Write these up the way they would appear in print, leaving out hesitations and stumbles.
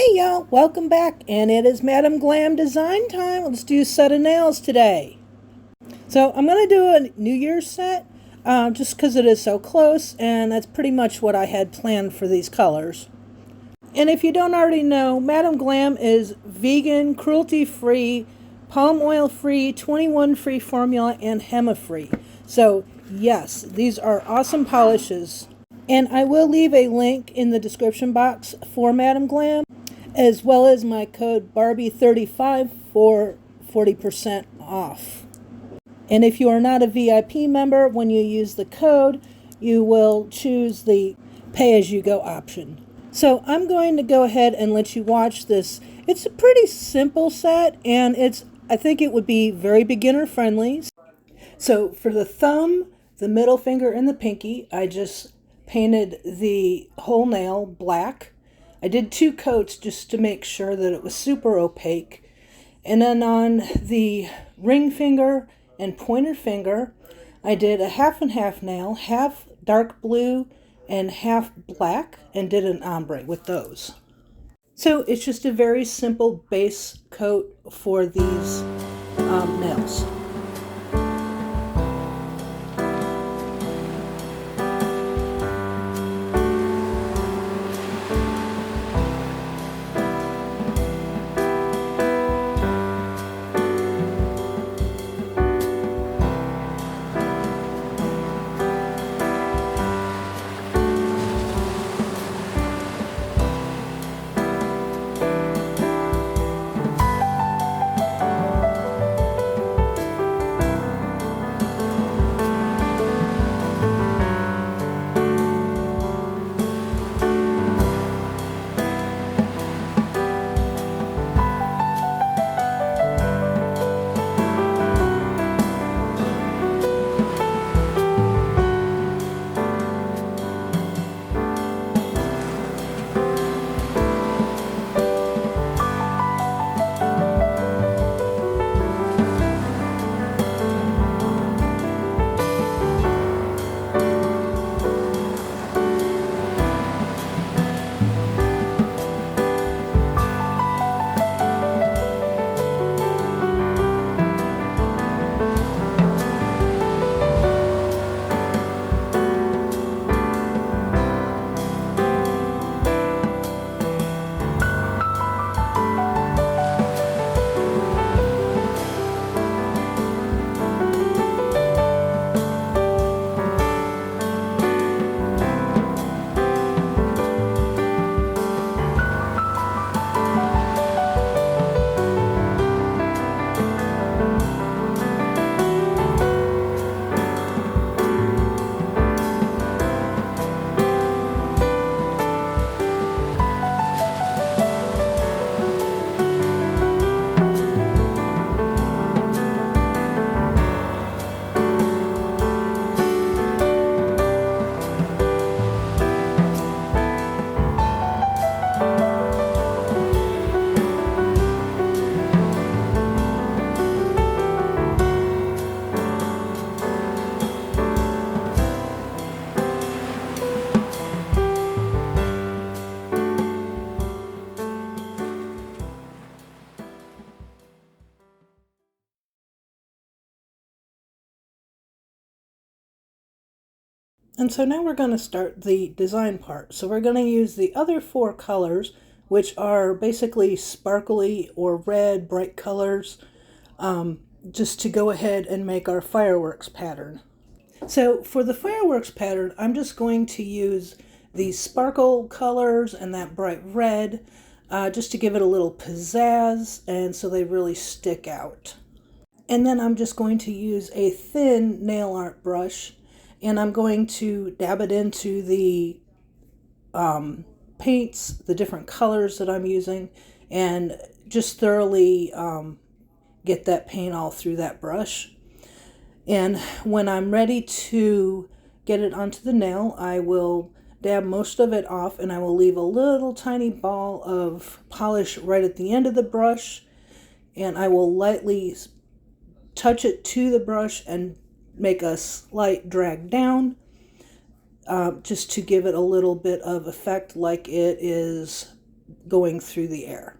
Hey y'all, welcome back, and it is Madam Glam design time. Let's do a set of nails today. So I'm going to do a New Year's set, just because it is so close, and that's pretty much what I had planned for these colors. And if you don't already know, Madam Glam is vegan, cruelty-free, palm oil-free, 21-free formula, and HEMA-free. So yes, these are awesome polishes. And I will leave a link in the description box for Madam Glam, as well as my code Barbie35 for 40% off. And if you are not a VIP member, when you use the code, you will choose the pay-as-you-go option. So I'm going to go ahead and let you watch this. It's a pretty simple set, and I think it would be very beginner friendly. So for the thumb, the middle finger, and the pinky, I just painted the whole nail black. I did 2 coats just to make sure that it was super opaque. And then on the ring finger and pointer finger, I did a half and half nail, half dark blue and half black, and did an ombre with those. So it's just a very simple base coat for these nails. And so now we're going to start the design part. So we're going to use the other 4 colors, which are basically sparkly or red, bright colors, just to go ahead and make our fireworks pattern. So for the fireworks pattern, I'm just going to use these sparkle colors and that bright red, just to give it a little pizzazz, and so they really stick out. And then I'm just going to use a thin nail art brush, and I'm going to dab it into the paints, the different colors that I'm using, and just thoroughly get that paint all through that brush. And when I'm ready to get it onto the nail, I will dab most of it off, and I will leave a little tiny ball of polish right at the end of the brush, and I will lightly touch it to the brush and make a slight drag down, just to give it a little bit of effect like it is going through the air.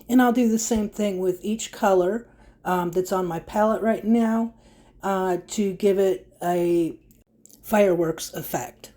And I'll do the same thing with each color that's on my palette right now to give it a fireworks effect.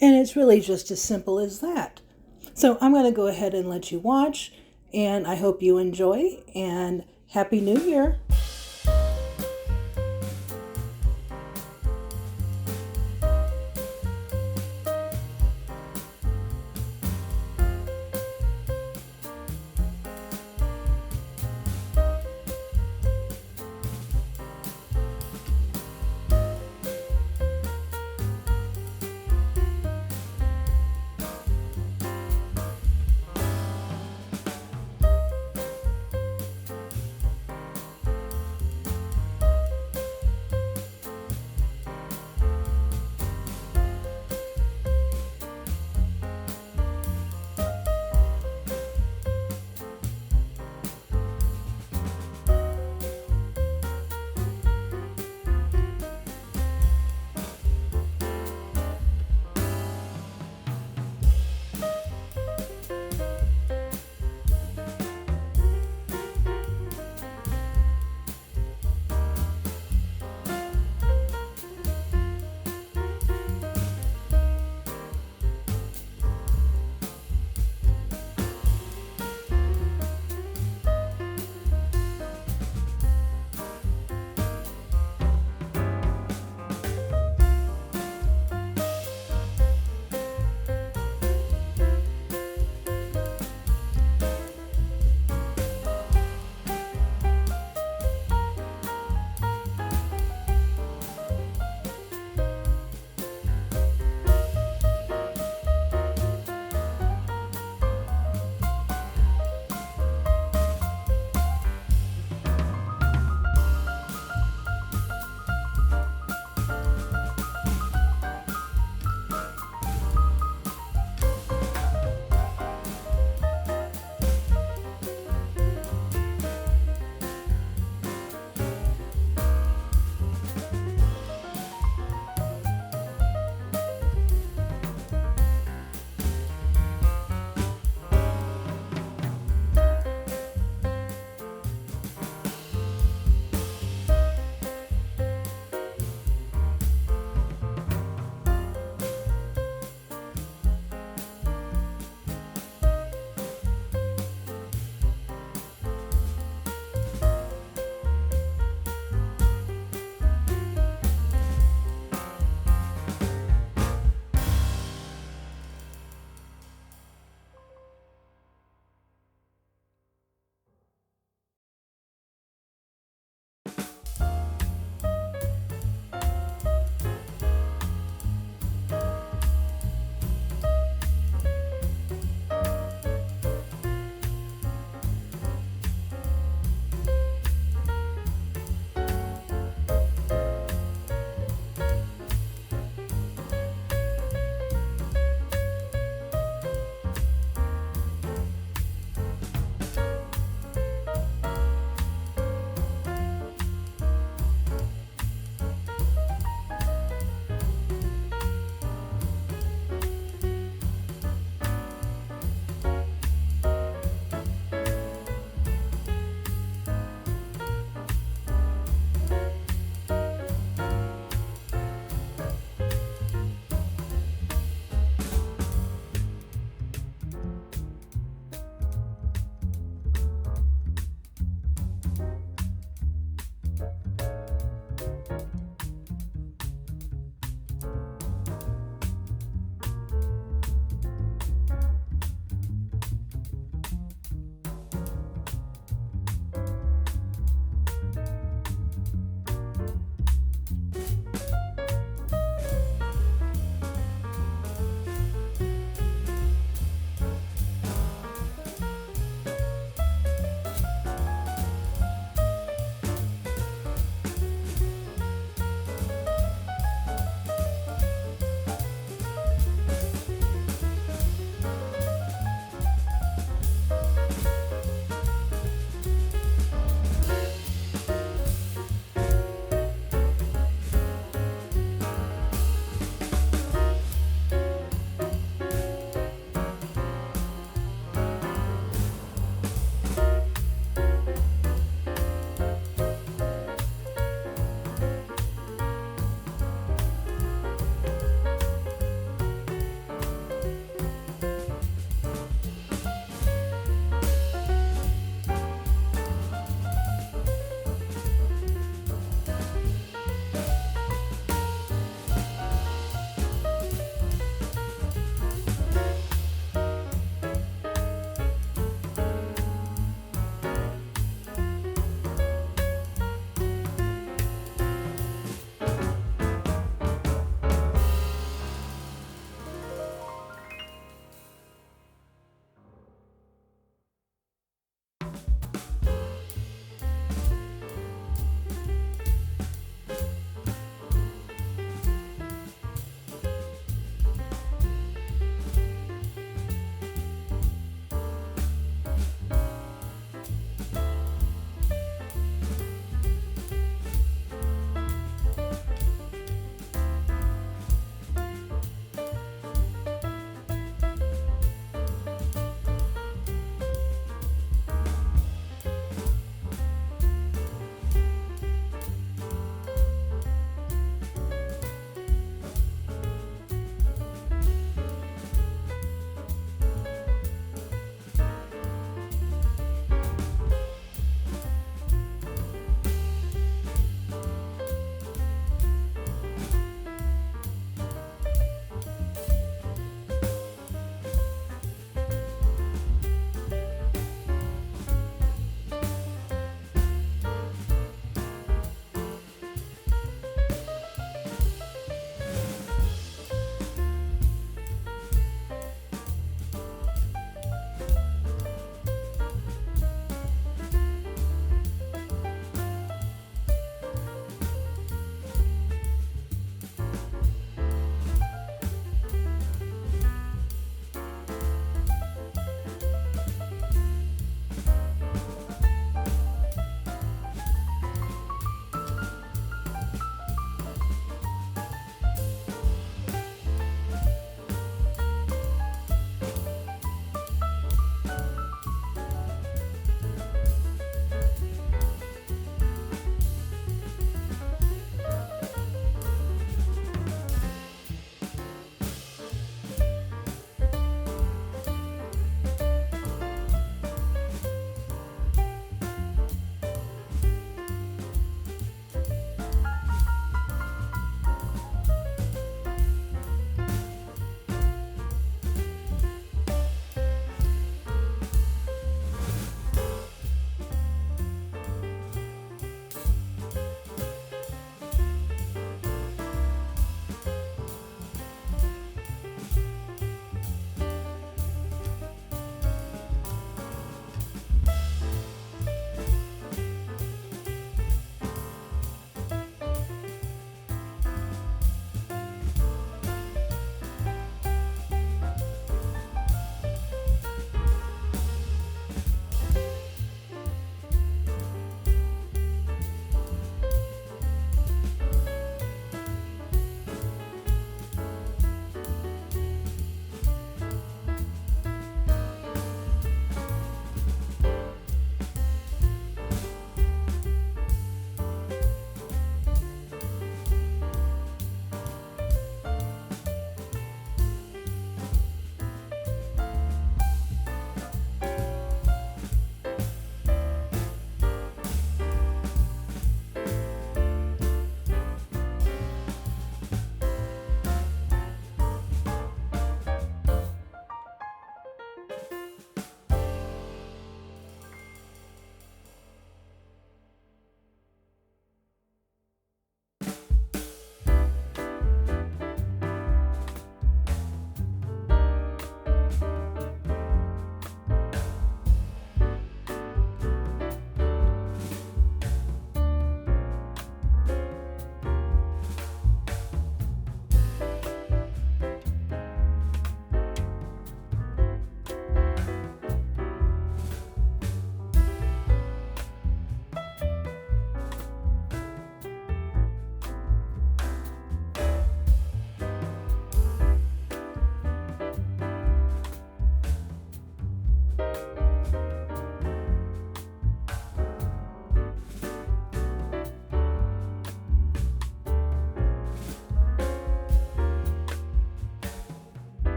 And it's really just as simple as that. So I'm going to go ahead and let you watch, and I hope you enjoy, and Happy New Year!